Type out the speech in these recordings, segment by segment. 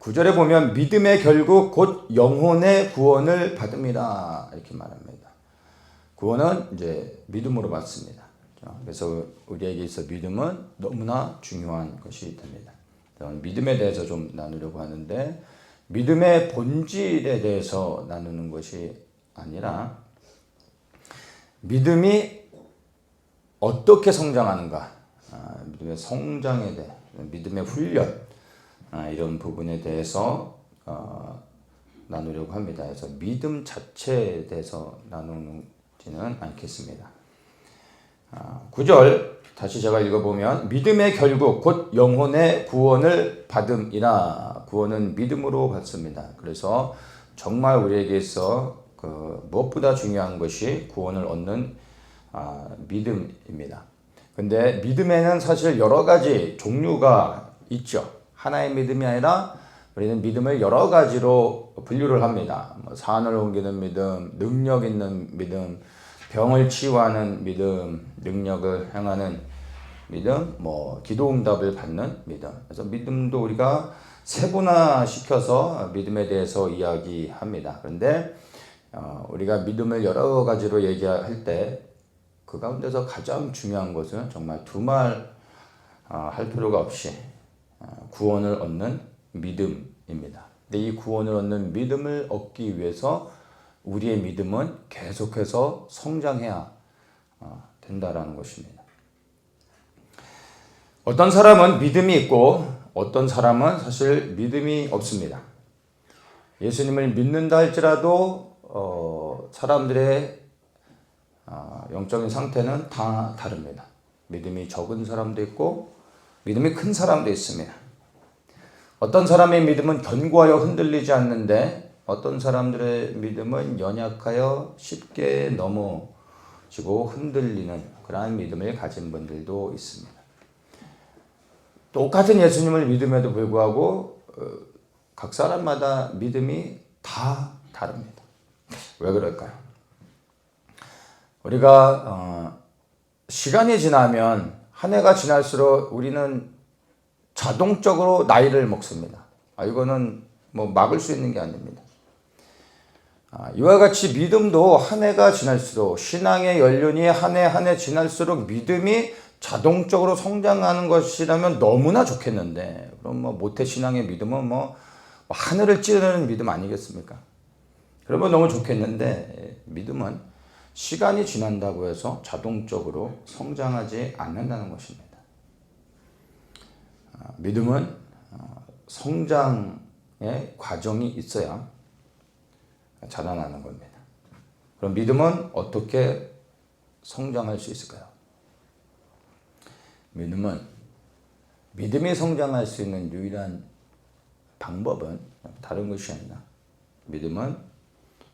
9절에 보면 믿음의 결국 곧 영혼의 구원을 받음이라 이렇게 말합니다. 구원은 이제 믿음으로 받습니다. 그래서 우리에게 있어 믿음은 너무나 중요한 것이 됩니다. 믿음에 대해서 좀 나누려고 하는데, 믿음의 본질에 대해서 나누는 것이 아니라 믿음이 어떻게 성장하는가, 믿음의 성장에 대해, 믿음의 훈련, 이런 부분에 대해서 나누려고 합니다. 그래서 믿음 자체에 대해서 나누지는 않겠습니다. 9절 다시 제가 읽어보면 믿음의 결국 곧 영혼의 구원을 받음이라. 구원은 믿음으로 받습니다. 그래서 정말 우리에게 있어 무엇보다 중요한 것이 구원을 얻는 믿음입니다. 근데 믿음에는 사실 여러 가지 종류가 있죠. 하나의 믿음이 아니라 우리는 믿음을 여러 가지로 분류를 합니다. 산을 옮기는 믿음, 능력 있는 믿음, 병을 치유하는 믿음, 능력을 행하는 믿음, 기도 응답을 받는 믿음. 그래서 믿음도 우리가 세분화시켜서 믿음에 대해서 이야기합니다. 그런데 우리가 믿음을 여러 가지로 얘기할 때 그 가운데서 가장 중요한 것은 정말 두말 할 필요가 없이 구원을 얻는 믿음입니다. 근데 이 구원을 얻는 믿음을 얻기 위해서 우리의 믿음은 계속해서 성장해야 된다라는 것입니다. 어떤 사람은 믿음이 있고 어떤 사람은 사실 믿음이 없습니다. 예수님을 믿는다 할지라도 사람들의 영적인 상태는 다 다릅니다. 믿음이 적은 사람도 있고 믿음이 큰 사람도 있습니다. 어떤 사람의 믿음은 견고하여 흔들리지 않는데 어떤 사람들의 믿음은 연약하여 쉽게 넘어지고 흔들리는 그러한 믿음을 가진 분들도 있습니다. 똑같은 예수님을 믿음에도 불구하고 각 사람마다 믿음이 다 다릅니다. 왜 그럴까요? 우리가 시간이 지나면 한 해가 지날수록 우리는 자동적으로 나이를 먹습니다. 이거는 막을 수 있는 게 아닙니다. 이와 같이 믿음도 한 해가 지날수록, 신앙의 연륜이 한 해 지날수록 믿음이 자동적으로 성장하는 것이라면 너무나 좋겠는데, 그럼 모태신앙의 믿음은 하늘을 찌르는 믿음 아니겠습니까? 그러면 너무 좋겠는데, 믿음은 시간이 지난다고 해서 자동적으로 성장하지 않는다는 것입니다. 믿음은 성장의 과정이 있어야 자라나는 겁니다. 그럼 믿음은 어떻게 성장할 수 있을까요? 믿음이 성장할 수 있는 유일한 방법은 다른 것이 아니라 믿음은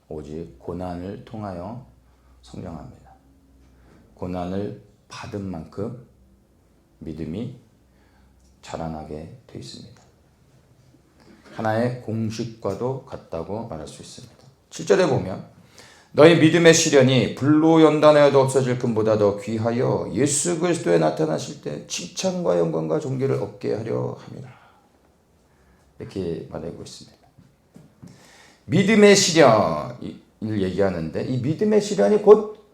오직 고난을 통하여 성장합니다. 고난을 받은 만큼 믿음이 자라나게 되어 있습니다. 하나의 공식과도 같다고 말할 수 있습니다. 7절에 보면 너희 믿음의 시련이 불로 연단하여도 없어질 금보다 더 귀하여 예수 그리스도에 나타나실 때 칭찬과 영광과 존귀를 얻게 하려 함이라. 이렇게 말하고 있습니다. 믿음의 시련을 얘기하는데 이 믿음의 시련이 곧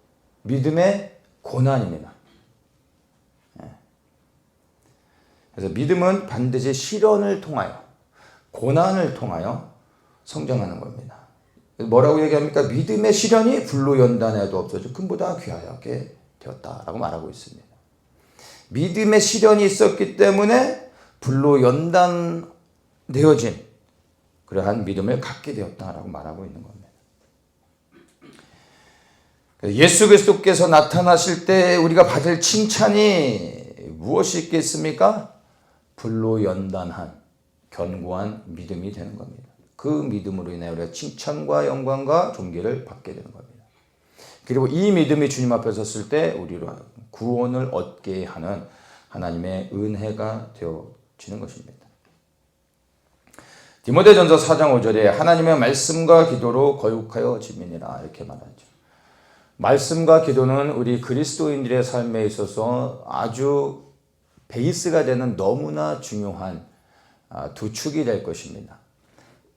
믿음의 고난입니다. 그래서 믿음은 반드시 시련을 통하여, 고난을 통하여 성장하는 겁니다. 뭐라고 얘기합니까? 믿음의 시련이 불로 연단해도 없어져 금보다 귀하게 되었다라고 말하고 있습니다. 믿음의 시련이 있었기 때문에 불로 연단되어진 그러한 믿음을 갖게 되었다라고 말하고 있는 겁니다. 예수 그리스도께서 나타나실 때 우리가 받을 칭찬이 무엇이 있겠습니까? 불로 연단한 견고한 믿음이 되는 겁니다. 그 믿음으로 인해 우리가 칭찬과 영광과 존귀를 받게 되는 겁니다. 그리고 이 믿음이 주님 앞에 섰을 때 우리로 구원을 얻게 하는 하나님의 은혜가 되어지는 것입니다. 디모데전서 4장 5절에 하나님의 말씀과 기도로 거룩하여 지민이라 이렇게 말하죠. 말씀과 기도는 우리 그리스도인들의 삶에 있어서 아주 베이스가 되는 너무나 중요한 두 축이 될 것입니다.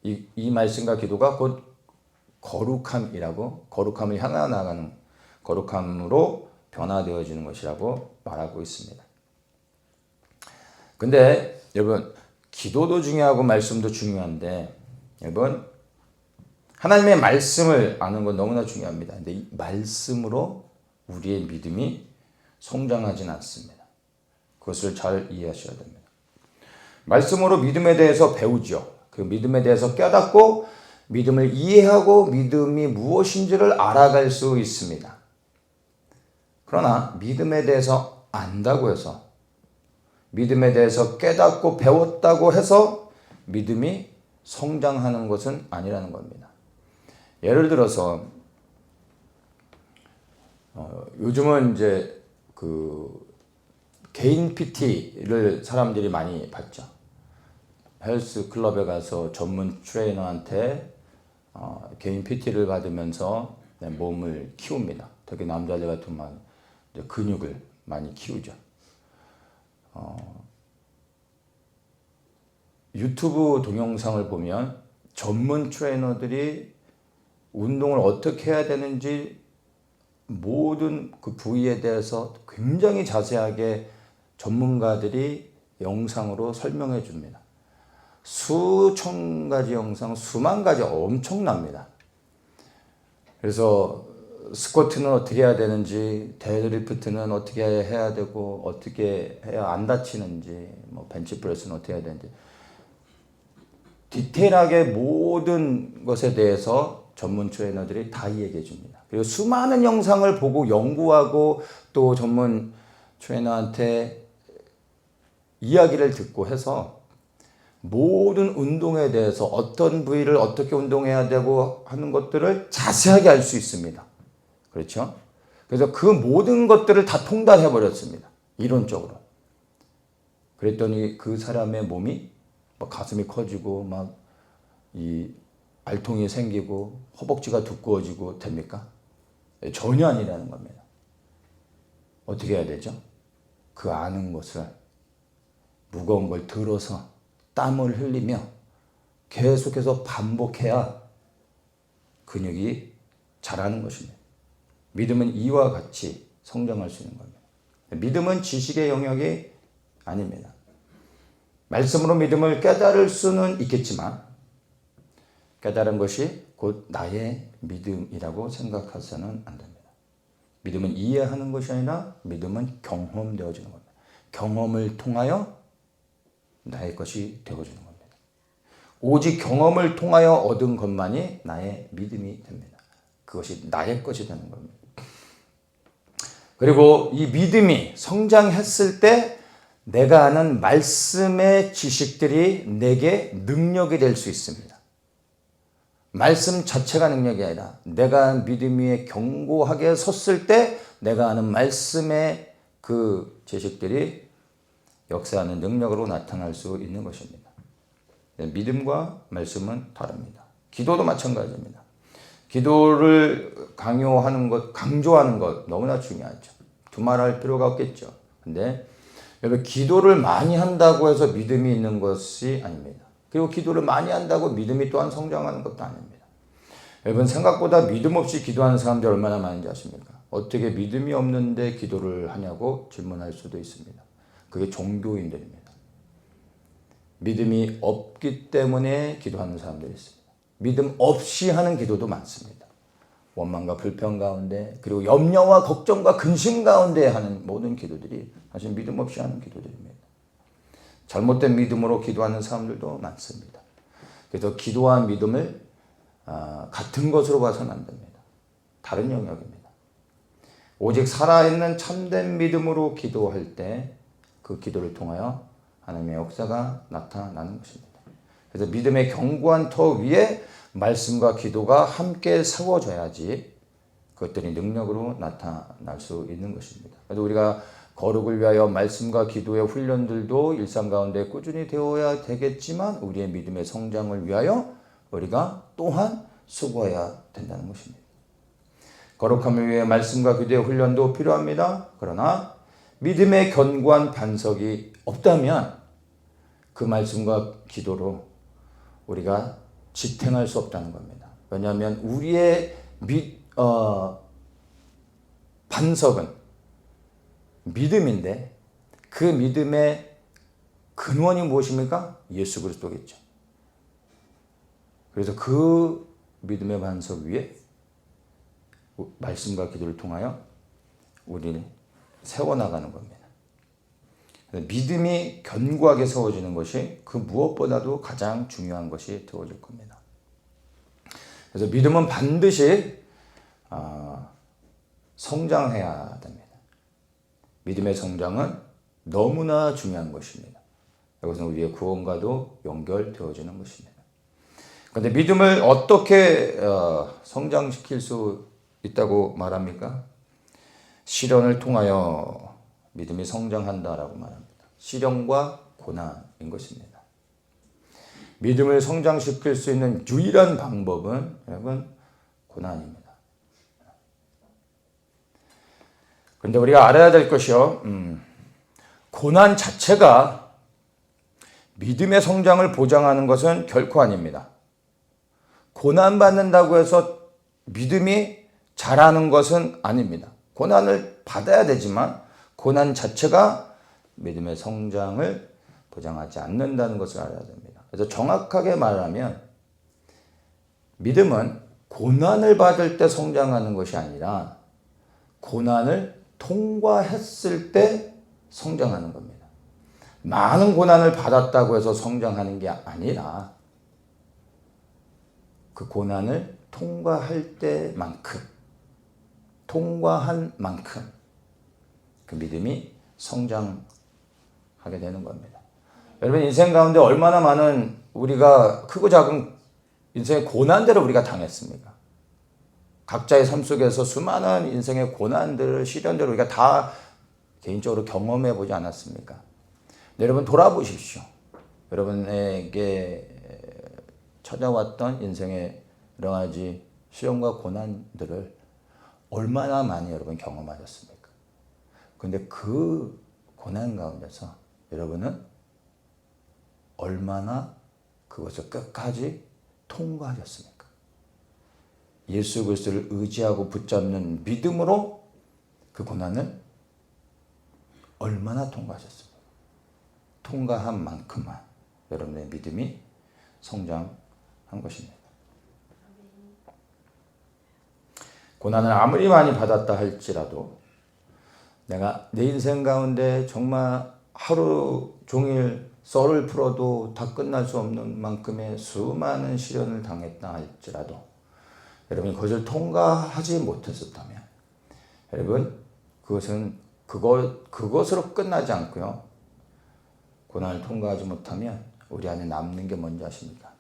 이 말씀과 기도가 곧 거룩함이라고, 거룩함을 향해 나가는 거룩함으로 변화되어지는 것이라고 말하고 있습니다. 근데 여러분, 기도도 중요하고 말씀도 중요한데, 여러분, 하나님의 말씀을 아는 건 너무나 중요합니다. 근데 이 말씀으로 우리의 믿음이 성장하지는 않습니다. 그것을 잘 이해하셔야 됩니다. 말씀으로 믿음에 대해서 배우죠. 그 믿음에 대해서 깨닫고 믿음을 이해하고 믿음이 무엇인지를 알아갈 수 있습니다. 그러나 믿음에 대해서 안다고 해서, 믿음에 대해서 깨닫고 배웠다고 해서 믿음이 성장하는 것은 아니라는 겁니다. 예를 들어서 요즘은 이제 그 개인 PT를 사람들이 많이 받죠. 헬스 클럽에 가서 전문 트레이너한테 개인 PT를 받으면서 몸을 키웁니다. 특히 남자들 같으면 근육을 많이 키우죠. 유튜브 동영상을 보면 전문 트레이너들이 운동을 어떻게 해야 되는지 모든 그 부위에 대해서 굉장히 자세하게 전문가들이 영상으로 설명해 줍니다. 수천 가지 영상, 수만 가지 엄청납니다. 그래서 스쿼트는 어떻게 해야 되는지, 데드리프트는 어떻게 해야 되고, 어떻게 해야 안 다치는지, 뭐 벤치프레스는 어떻게 해야 되는지, 디테일하게 모든 것에 대해서 전문 트레이너들이 다 얘기해 줍니다. 그리고 수많은 영상을 보고 연구하고 또 전문 트레이너한테 이야기를 듣고 해서 모든 운동에 대해서 어떤 부위를 어떻게 운동해야 되고 하는 것들을 자세하게 알 수 있습니다. 그렇죠? 그래서 그 모든 것들을 다 통달해 버렸습니다. 이론적으로. 그랬더니 그 사람의 몸이 막 가슴이 커지고 막 이 알통이 생기고 허벅지가 두꺼워지고 됩니까? 전혀 아니라는 겁니다. 어떻게 해야 되죠? 그 아는 것을 무거운 걸 들어서 땀을 흘리며 계속해서 반복해야 근육이 자라는 것입니다. 믿음은 이와 같이 성장할 수 있는 겁니다. 믿음은 지식의 영역이 아닙니다. 말씀으로 믿음을 깨달을 수는 있겠지만 깨달은 것이 곧 나의 믿음이라고 생각해서는 안 됩니다. 믿음은 이해하는 것이 아니라 믿음은 경험되어지는 겁니다. 경험을 통하여 나의 것이 되어지는 겁니다. 오직 경험을 통하여 얻은 것만이 나의 믿음이 됩니다. 그것이 나의 것이 되는 겁니다. 그리고 이 믿음이 성장했을 때 내가 아는 말씀의 지식들이 내게 능력이 될 수 있습니다. 말씀 자체가 능력이 아니라 내가 믿음 위에 견고하게 섰을 때 내가 아는 말씀의 그 지식들이 역사하는 능력으로 나타날 수 있는 것입니다. 믿음과 말씀은 다릅니다. 기도도 마찬가지입니다. 기도를 강요하는 것, 강조하는 것 너무나 중요하죠. 두말할 필요가 없겠죠. 근데 여러분, 기도를 많이 한다고 해서 믿음이 있는 것이 아닙니다. 그리고 기도를 많이 한다고 믿음이 또한 성장하는 것도 아닙니다. 여러분, 생각보다 믿음 없이 기도하는 사람들이 얼마나 많은지 아십니까? 어떻게 믿음이 없는데 기도를 하냐고 질문할 수도 있습니다. 그게 종교인들입니다. 믿음이 없기 때문에 기도하는 사람들이 있습니다. 믿음 없이 하는 기도도 많습니다. 원망과 불평 가운데, 그리고 염려와 걱정과 근심 가운데 하는 모든 기도들이 사실 믿음 없이 하는 기도들입니다. 잘못된 믿음으로 기도하는 사람들도 많습니다. 그래서 기도와 믿음을 같은 것으로 봐서는 안 됩니다. 다른 영역입니다. 오직 살아있는 참된 믿음으로 기도할 때 그 기도를 통하여 하나님의 역사가 나타나는 것입니다. 그래서 믿음의 견고한 터 위에 말씀과 기도가 함께 세워져야지 그것들이 능력으로 나타날 수 있는 것입니다. 그래서 우리가 거룩을 위하여 말씀과 기도의 훈련들도 일상 가운데 꾸준히 되어야 되겠지만 우리의 믿음의 성장을 위하여 우리가 또한 수고해야 된다는 것입니다. 거룩함을 위해 말씀과 기도의 훈련도 필요합니다. 그러나 믿음의 견고한 반석이 없다면 그 말씀과 기도로 우리가 지탱할 수 없다는 겁니다. 왜냐하면 우리의 반석은 믿음인데 그 믿음의 근원이 무엇입니까? 예수 그리스도겠죠. 그래서 그 믿음의 반석 위에 말씀과 기도를 통하여 우리를 세워나가는 겁니다. 믿음이 견고하게 세워지는 것이 그 무엇보다도 가장 중요한 것이 되어질 겁니다. 그래서 믿음은 반드시 성장해야 됩니다. 믿음의 성장은 너무나 중요한 것입니다. 이것은 우리의 구원과도 연결되어지는 것입니다. 그런데 믿음을 어떻게 성장시킬 수 있다고 말합니까? 시련을 통하여 믿음이 성장한다라고 말합니다. 시련과 고난인 것입니다. 믿음을 성장시킬 수 있는 유일한 방법은 여러분 고난입니다. 그런데 우리가 알아야 될 것이요, 고난 자체가 믿음의 성장을 보장하는 것은 결코 아닙니다. 고난 받는다고 해서 믿음이 자라는 것은 아닙니다. 고난을 받아야 되지만 고난 자체가 믿음의 성장을 보장하지 않는다는 것을 알아야 됩니다. 그래서 정확하게 말하면 믿음은 고난을 받을 때 성장하는 것이 아니라 고난을 통과했을 때 성장하는 겁니다. 많은 고난을 받았다고 해서 성장하는 게 아니라 그 고난을 통과할 때만큼, 통과한 만큼 그 믿음이 성장하게 되는 겁니다. 여러분 인생 가운데 얼마나 많은 우리가 크고 작은 인생의 고난들을 우리가 당했습니까? 각자의 삶 속에서 수많은 인생의 고난들을, 시련들을 우리가 다 개인적으로 경험해 보지 않았습니까? 여러분 돌아보십시오. 여러분에게 찾아왔던 인생의 여러 가지 시련과 고난들을 얼마나 많이 여러분 경험하셨습니까? 근데 그 고난 가운데서 여러분은 얼마나 그것을 끝까지 통과하셨습니까? 예수 그리스도를 의지하고 붙잡는 믿음으로 그 고난을 얼마나 통과하셨습니까? 통과한 만큼만 여러분의 믿음이 성장한 것입니다. 고난을 아무리 많이 받았다 할지라도 내가 내 인생 가운데 정말 하루 종일 썰을 풀어도 다 끝날 수 없는 만큼의 수많은 시련을 당했다 할지라도 여러분이 그것을 통과하지 못했었다면 여러분 그것으로 끝나지 않고요. 고난을 통과하지 못하면 우리 안에 남는 게 뭔지 아십니까?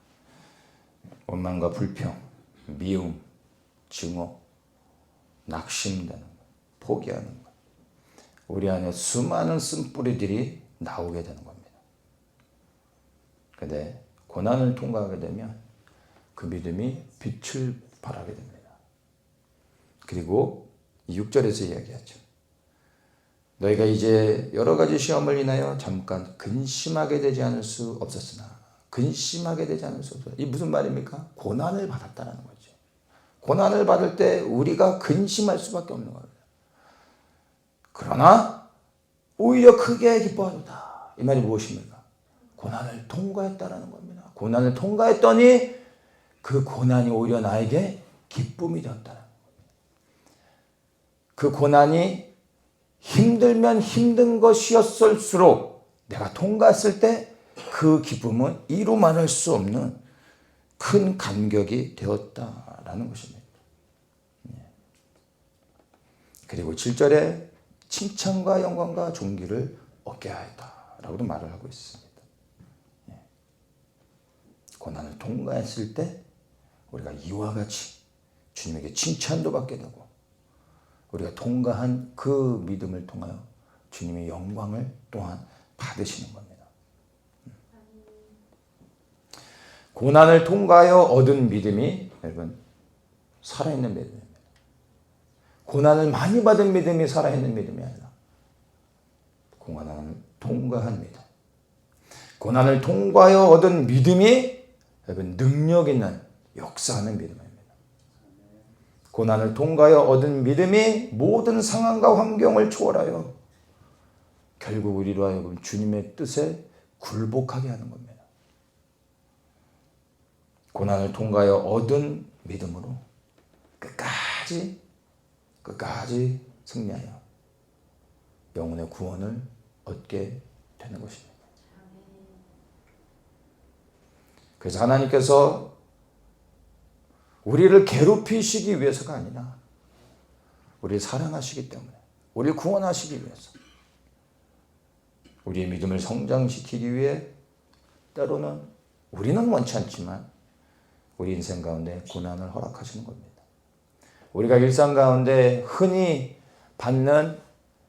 원망과 불평, 미움, 증오, 낙심되는 것, 포기하는 것. 우리 안에 수많은 쓴뿌리들이 나오게 되는 겁니다. 그런데 고난을 통과하게 되면 그 믿음이 빛을 발하게 됩니다. 그리고 6절에서 이야기하죠. 너희가 이제 여러 가지 시험을 인하여 잠깐 근심하게 되지 않을 수 없었으나 근심하게 되지 않을 수 없었다. 이 무슨 말입니까? 고난을 받았다는 거죠. 고난을 받을 때 우리가 근심할 수밖에 없는 겁니다. 그러나 오히려 크게 기뻐하도다. 이 말이 무엇입니까? 고난을 통과했다라는 겁니다. 고난을 통과했더니 그 고난이 오히려 나에게 기쁨이 되었다는 겁니다. 그 고난이 힘들면 힘든 것이었을수록 내가 통과했을 때 그 기쁨은 이루 말할 수 없는 큰 감격이 되었다라는 것입니다. 그리고 7절에 칭찬과 영광과 존귀를 얻게 하였다라고도 말을 하고 있습니다. 고난을 통과했을 때 우리가 이와 같이 주님에게 칭찬도 받게 되고 우리가 통과한 그 믿음을 통하여 주님의 영광을 또한 받으시는 겁니다. 고난을 통과하여 얻은 믿음이 여러분 살아있는 믿음입니다. 고난을 많이 받은 믿음이 살아있는 믿음이 아니라 고난을 통과한 믿음. 고난을 통과하여 얻은 믿음이 여러분 능력 있는 역사하는 믿음입니다. 고난을 통과하여 얻은 믿음이 모든 상황과 환경을 초월하여 결국 우리로 하여금 주님의 뜻에 굴복하게 하는 겁니다. 고난을 통과하여 얻은 믿음으로 끝까지 승리하여 영혼의 구원을 얻게 되는 것입니다. 그래서 하나님께서 우리를 괴롭히시기 위해서가 아니라 우리를 사랑하시기 때문에, 우리를 구원하시기 위해서, 우리의 믿음을 성장시키기 위해 때로는 우리는 원치 않지만 우리 인생 가운데 고난을 허락하시는 겁니다. 우리가 일상 가운데 흔히 받는,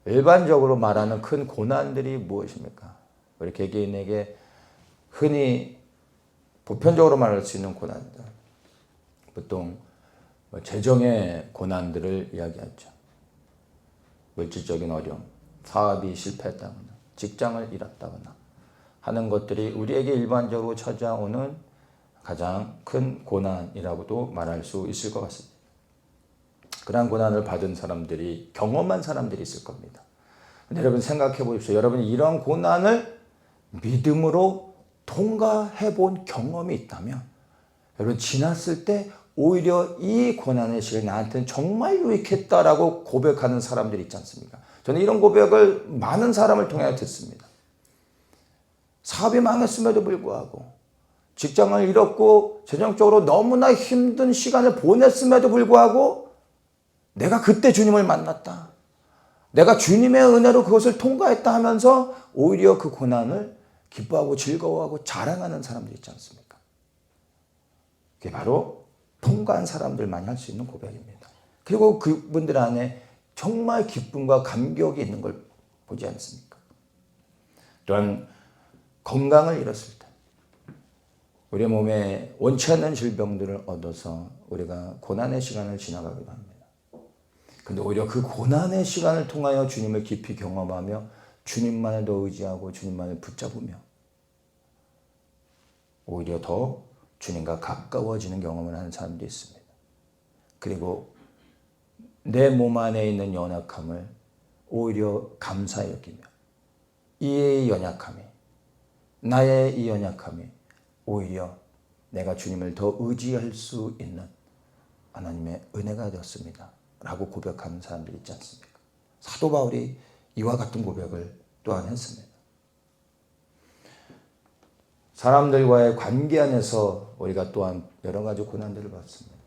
일반적으로 말하는 큰 고난들이 무엇입니까? 우리 개개인에게 흔히 보편적으로 말할 수 있는 고난들, 보통 재정의 고난들을 이야기하죠. 물질적인 어려움, 사업이 실패했다거나 직장을 잃었다거나 하는 것들이 우리에게 일반적으로 찾아오는 가장 큰 고난이라고도 말할 수 있을 것 같습니다. 그러한 고난을 받은 사람들이, 경험한 사람들이 있을 겁니다. 근데 여러분 생각해 보십시오. 여러분이 이런 고난을 믿음으로 통과해 본 경험이 있다면 여러분 지났을 때 오히려 이 고난의 시간이 나한테는 정말 유익했다라고 고백하는 사람들이 있지 않습니까? 저는 이런 고백을 많은 사람을 통해 듣습니다. 사업이 망했음에도 불구하고, 직장을 잃었고 재정적으로 너무나 힘든 시간을 보냈음에도 불구하고 내가 그때 주님을 만났다, 내가 주님의 은혜로 그것을 통과했다 하면서 오히려 그 고난을 기뻐하고 즐거워하고 자랑하는 사람들이 있지 않습니까? 그게 바로 통과한 사람들만이 할 수 있는 고백입니다. 그리고 그분들 안에 정말 기쁨과 감격이 있는 걸 보지 않습니까? 또한 건강을 잃었을 때, 우리 몸에 원치 않는 질병들을 얻어서 우리가 고난의 시간을 지나가기도 합니다. 근데 오히려 그 고난의 시간을 통하여 주님을 깊이 경험하며 주님만을 더 의지하고 주님만을 붙잡으며 오히려 더 주님과 가까워지는 경험을 하는 사람도 있습니다. 그리고 내 몸 안에 있는 연약함을 오히려 감사히 여기며 이 연약함이, 나의 이 연약함이 오히려 내가 주님을 더 의지할 수 있는 하나님의 은혜가 되었습니다 라고 고백하는 사람들이 있지 않습니까? 사도 바울이 이와 같은 고백을 또한 했습니다. 사람들과의 관계 안에서 우리가 또한 여러 가지 고난들을 받습니다.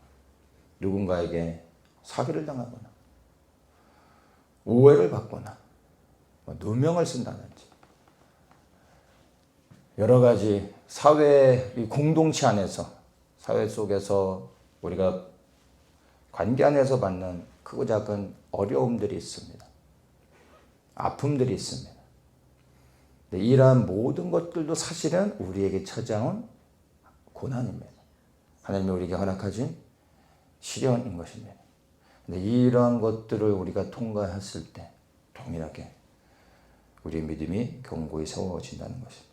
누군가에게 사기를 당하거나 오해를 받거나 누명을 쓴다든지 여러 가지 사회 공동체 안에서, 사회 속에서 우리가 관계 안에서 받는 크고 작은 어려움들이 있습니다. 아픔들이 있습니다. 이러한 모든 것들도 사실은 우리에게 찾아온 고난입니다. 하나님이 우리에게 허락하신 시련인 것입니다. 근데 이러한 것들을 우리가 통과했을 때 동일하게 우리의 믿음이 견고히 세워진다는 것입니다.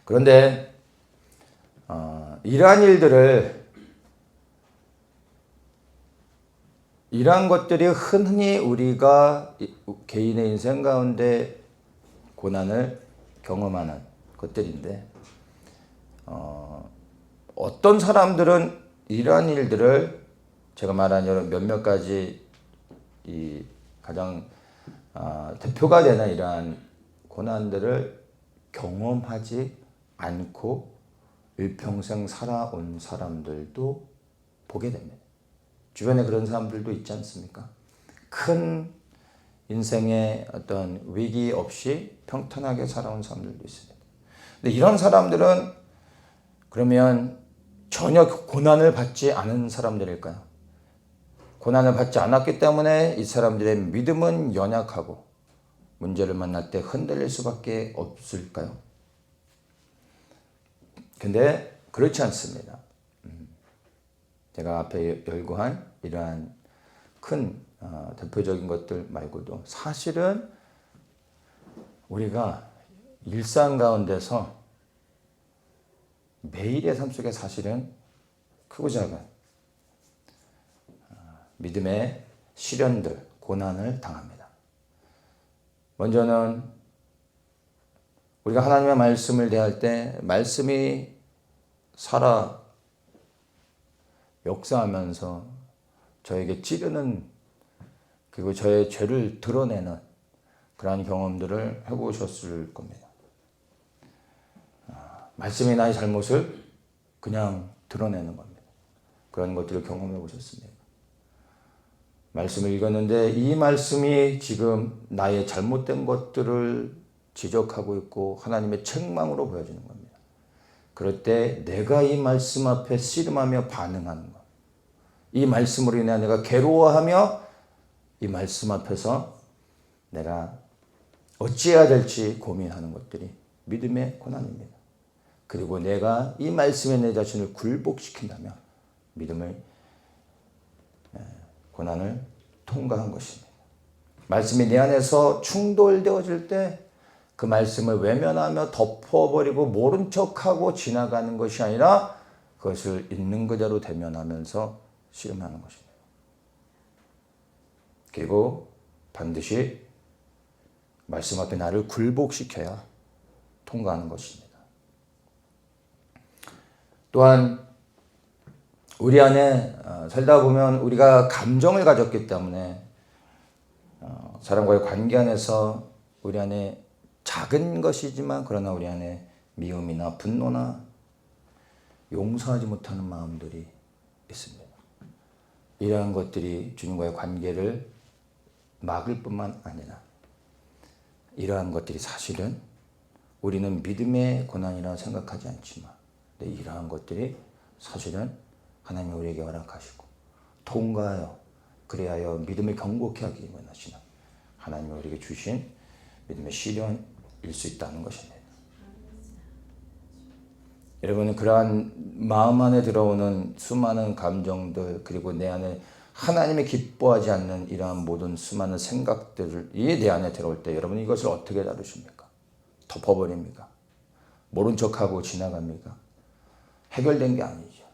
그런데 이러한 것들이 흔히 우리가 개인의 인생 가운데 고난을 경험하는 것들인데, 어떤 사람들은 이러한 일들을 제가 말한 여러 몇몇 가지 이 가장 대표가 되는 이러한 고난들을 경험하지 않고 일평생 살아온 사람들도 보게 됩니다. 주변에 그런 사람들도 있지 않습니까? 큰 인생의 어떤 위기 없이 평탄하게 살아온 사람들도 있습니다. 근데 이런 사람들은 그러면 전혀 고난을 받지 않은 사람들일까요? 고난을 받지 않았기 때문에 이 사람들의 믿음은 연약하고 문제를 만날 때 흔들릴 수밖에 없을까요? 근데 그렇지 않습니다. 제가 앞에 열거한 이러한 큰 대표적인 것들 말고도 사실은 우리가 일상 가운데서 매일의 삶 속에 사실은 크고 작은 믿음의 시련들, 고난을 당합니다. 먼저는 우리가 하나님의 말씀을 대할 때 말씀이 살아 역사하면서 저에게 찌르는, 그리고 저의 죄를 드러내는 그러한 경험들을 해보셨을 겁니다. 말씀이 나의 잘못을 그냥 드러내는 겁니다. 그런 것들을 경험해 보셨습니까? 말씀을 읽었는데 이 말씀이 지금 나의 잘못된 것들을 지적하고 있고 하나님의 책망으로 보여지는 겁니다. 그럴 때 내가 이 말씀 앞에 씨름하며 반응하는 것, 이 말씀으로 인해 내가 괴로워하며 이 말씀 앞에서 내가 어찌해야 될지 고민하는 것들이 믿음의 고난입니다. 그리고 내가 이 말씀에 내 자신을 굴복시킨다면 믿음의 고난을 통과한 것입니다. 말씀이 내 안에서 충돌되어질 때 그 말씀을 외면하며 덮어버리고 모른 척하고 지나가는 것이 아니라 그것을 있는 그대로 대면하면서 씨름하는 것입니다. 그리고 반드시 말씀 앞에 나를 굴복시켜야 통과하는 것입니다. 또한 우리 안에 살다 보면 우리가 감정을 가졌기 때문에 사람과의 관계 안에서 우리 안에 작은 것이지만 그러나 우리 안에 미움이나 분노나 용서하지 못하는 마음들이 있습니다. 이러한 것들이 주님과의 관계를 막을 뿐만 아니라 이러한 것들이 사실은 우리는 믿음의 고난이라 생각하지 않지만 이러한 것들이 사실은 하나님이 우리에게 허락하시고 통과하여 그리하여 믿음을 견고케 하기 원하시는 하나님이 우리에게 주신 믿음의 시련일 수 있다는 것입니다. 여러분은 그러한 마음 안에 들어오는 수많은 감정들, 그리고 내 안에 하나님이 기뻐하지 않는 이러한 모든 수많은 생각들이 내 안에 들어올 때 여러분 이것을 어떻게 다루십니까? 덮어버립니까? 모른 척하고 지나갑니까? 해결된 게 아니죠.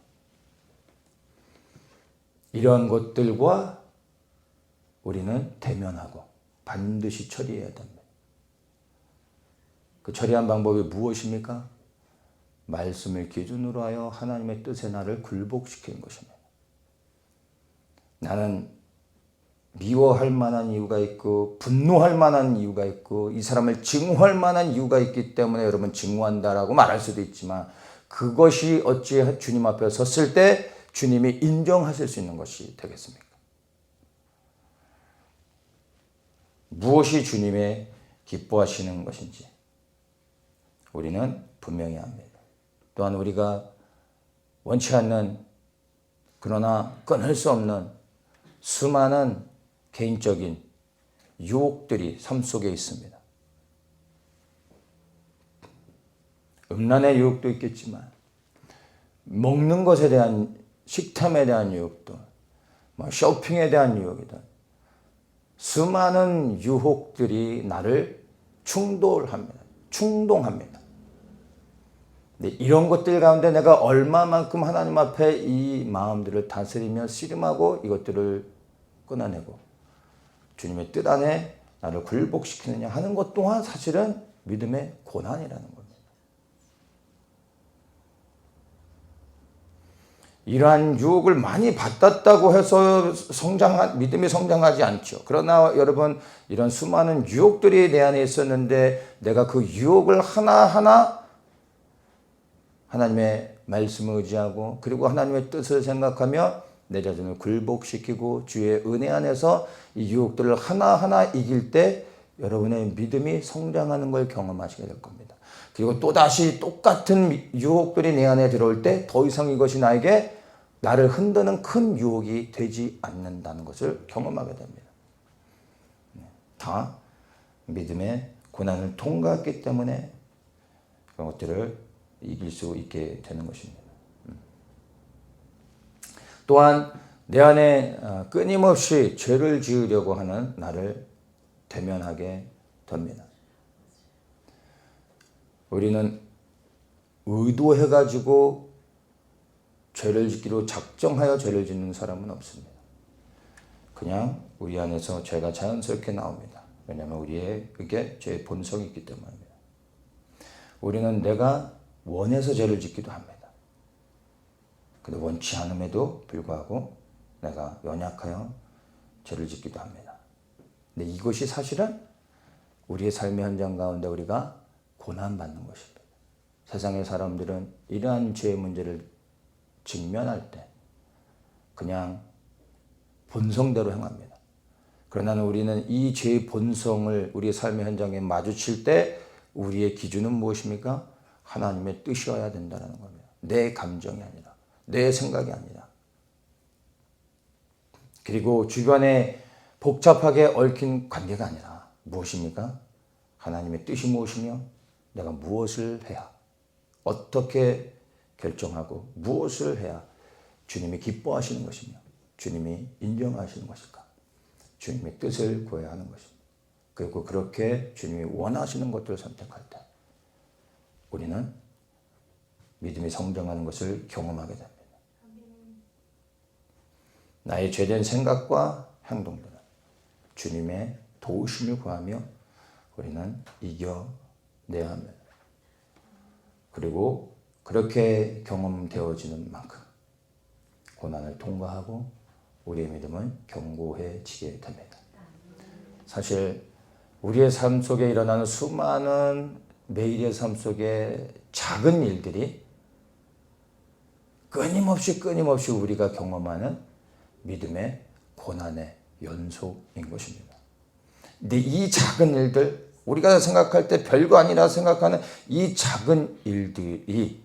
이러한 것들과 우리는 대면하고 반드시 처리해야 됩니다. 그 처리한 방법이 무엇입니까? 말씀을 기준으로 하여 하나님의 뜻에 나를 굴복시키는 것입니다. 나는 미워할 만한 이유가 있고 분노할 만한 이유가 있고 이 사람을 증오할 만한 이유가 있기 때문에 여러분 증오한다라고 말할 수도 있지만 그것이 어찌 주님 앞에 섰을 때 주님이 인정하실 수 있는 것이 되겠습니까? 무엇이 주님의 기뻐하시는 것인지 우리는 분명히 압니다. 또한 우리가 원치 않는 그러나 끊을 수 없는 수많은 개인적인 유혹들이 삶 속에 있습니다. 음란의 유혹도 있겠지만 먹는 것에 대한 식탐에 대한 유혹도, 쇼핑에 대한 유혹이든 수많은 유혹들이 나를 충동합니다. 근데 이런 것들 가운데 내가 얼마만큼 하나님 앞에 이 마음들을 다스리며 씨름하고 이것들을 끊어내고 주님의 뜻 안에 나를 굴복시키느냐 하는 것 또한 사실은 믿음의 고난이라는 겁니다. 이러한 유혹을 많이 받았다고 해서 믿음이 성장하지 않죠. 그러나 여러분 이런 수많은 유혹들이 내 안에 있었는데 내가 그 유혹을 하나하나 하나님의 말씀을 의지하고 그리고 하나님의 뜻을 생각하며 내 자신을 굴복시키고 주의 은혜 안에서 이 유혹들을 하나하나 이길 때 여러분의 믿음이 성장하는 걸 경험하시게 될 겁니다. 그리고 또다시 똑같은 유혹들이 내 안에 들어올 때 더 이상 이것이 나를 흔드는 큰 유혹이 되지 않는다는 것을 경험하게 됩니다. 다 믿음의 고난을 통과했기 때문에 그런 것들을 이길 수 있게 되는 것입니다. 또한 내 안에 끊임없이 죄를 지으려고 하는 나를 대면하게 됩니다. 우리는 의도해가지고 죄를 짓기로 작정하여 죄를 짓는 사람은 없습니다. 그냥 우리 안에서 죄가 자연스럽게 나옵니다. 왜냐하면 우리에게 죄의 본성이 있기 때문입니다. 우리는 내가 원해서 죄를 짓기도 합니다. 근데 원치 않음에도 불구하고 내가 연약하여 죄를 짓기도 합니다. 근데 이것이 사실은 우리의 삶의 현장 가운데 우리가 고난받는 것입니다. 세상의 사람들은 이러한 죄의 문제를 직면할 때 그냥 본성대로 행합니다. 그러나 우리는 이 죄의 본성을 우리의 삶의 현장에 마주칠 때 우리의 기준은 무엇입니까? 하나님의 뜻이어야 된다는 겁니다. 내 감정이 아니라, 내 생각이 아니라. 그리고 주변에 복잡하게 얽힌 관계가 아니라 무엇입니까? 하나님의 뜻이 무엇이며 내가 무엇을 해야, 어떻게 결정하고 무엇을 해야 주님이 기뻐하시는 것이며 주님이 인정하시는 것일까? 주님의 뜻을 구해야 하는 것입니다. 그리고 그렇게 주님이 원하시는 것들을 선택할 때 우리는 믿음이 성장하는 것을 경험하게 됩니다. 나의 죄된 생각과 행동들은 주님의 도우심을 구하며 우리는 이겨내야 합니다. 그리고 그렇게 경험되어지는 만큼 고난을 통과하고 우리의 믿음은 견고해지게 됩니다. 사실 우리의 삶 속에 일어나는 수많은 매일의 삶 속에 작은 일들이 끊임없이 우리가 경험하는 믿음의 고난의 연속인 것입니다. 근데 이 작은 일들, 우리가 생각할 때 별거 아니라 생각하는 이 작은 일들이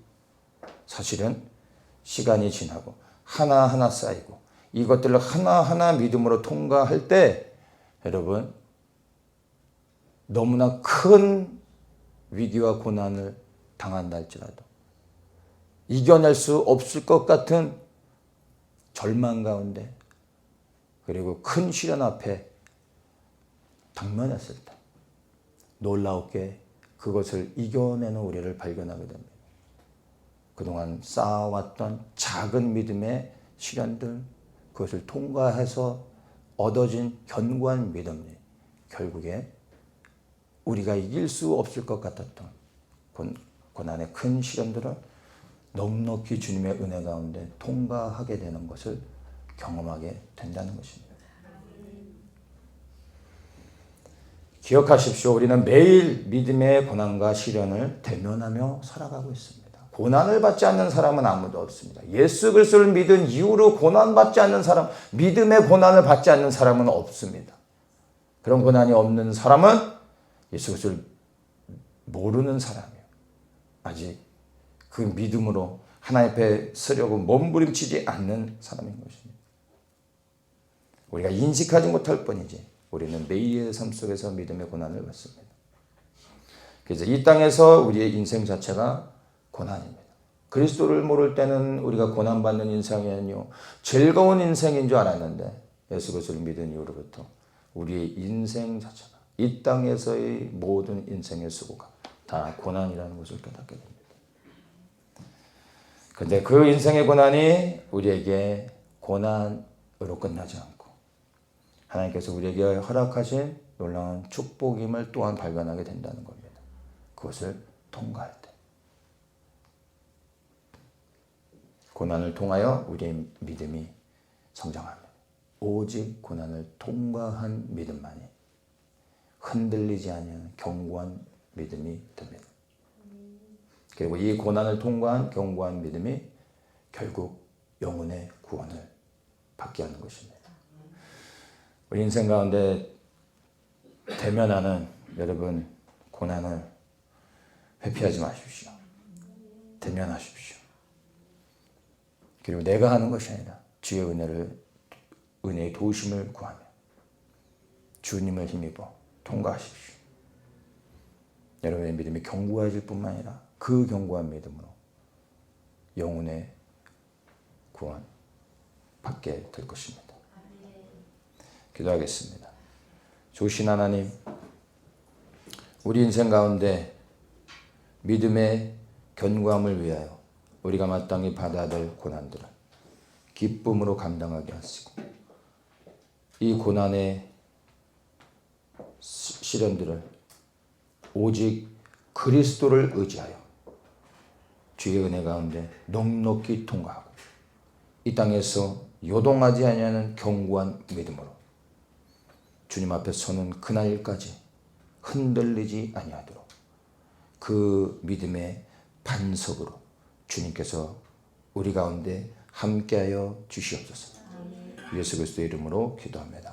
사실은 시간이 지나고 하나하나 쌓이고 이것들을 하나하나 믿음으로 통과할 때 여러분 너무나 큰 위기와 고난을 당한다 할지라도 이겨낼 수 없을 것 같은 절망 가운데 그리고 큰 시련 앞에 당면했을 때 놀라웠게 그것을 이겨내는 우리를 발견하게 됩니다. 그동안 쌓아왔던 작은 믿음의 시련들 그것을 통과해서 얻어진 견고한 믿음이 결국에 우리가 이길 수 없을 것 같았던 고난의 큰 시련들을 넉넉히 주님의 은혜 가운데 통과하게 되는 것을 경험하게 된다는 것입니다. 기억하십시오. 우리는 매일 믿음의 고난과 시련을 대면하며 살아가고 있습니다. 고난을 받지 않는 사람은 아무도 없습니다. 예수 그리스도를 믿은 이후로 고난받지 않는 사람, 믿음의 고난을 받지 않는 사람은 없습니다. 그런 고난이 없는 사람은 예수 그리스도를 모르는 사람이에요. 아직 그 믿음으로 하나님 앞에 서려고 몸부림치지 않는 사람인 것입니다. 우리가 인식하지 못할 뿐이지 우리는 매일의 삶 속에서 믿음의 고난을 받습니다. 그래서 이 땅에서 우리의 인생 자체가 고난입니다. 그리스도를 모를 때는 우리가 고난받는 인생이 아니요 즐거운 인생인 줄 알았는데 예수 그리스도를 믿은 이후로부터 우리의 인생 자체가 이 땅에서의 모든 인생의 수고가 다 고난이라는 것을 깨닫게 됩니다. 그런데 그 인생의 고난이 우리에게 고난으로 끝나지 않고 하나님께서 우리에게 허락하신 놀라운 축복임을 또한 발견하게 된다는 겁니다. 그것을 통과할 때. 고난을 통하여 우리의 믿음이 성장합니다. 오직 고난을 통과한 믿음만이 흔들리지 않는 견고한 믿음이 됩니다. 그리고 이 고난을 통과한 견고한 믿음이 결국 영혼의 구원을 받게 하는 것입니다. 우리 인생 가운데 대면하는 여러분 고난을 회피하지 마십시오. 대면하십시오. 그리고 내가 하는 것이 아니라 주의 은혜의 도우심을 구하며 주님을 힘입어 통과하십시오. 여러분의 믿음이 견고해질 뿐만 아니라 그 견고한 믿음으로 영혼의 구원 받게 될 것입니다. 기도하겠습니다. 좋으신 하나님, 우리 인생 가운데 믿음의 견고함을 위하여 우리가 마땅히 받아야 될 고난들을 기쁨으로 감당하게 하시고 이 고난의 시련들을 오직 그리스도를 의지하여 주의 은혜 가운데 넉넉히 통과하고 이 땅에서 요동하지 아니하는 견고한 믿음으로 주님 앞에 서는 그날까지 흔들리지 아니하도록 그 믿음의 반석으로 주님께서 우리 가운데 함께하여 주시옵소서. 예수 그리스도의 이름으로 기도합니다.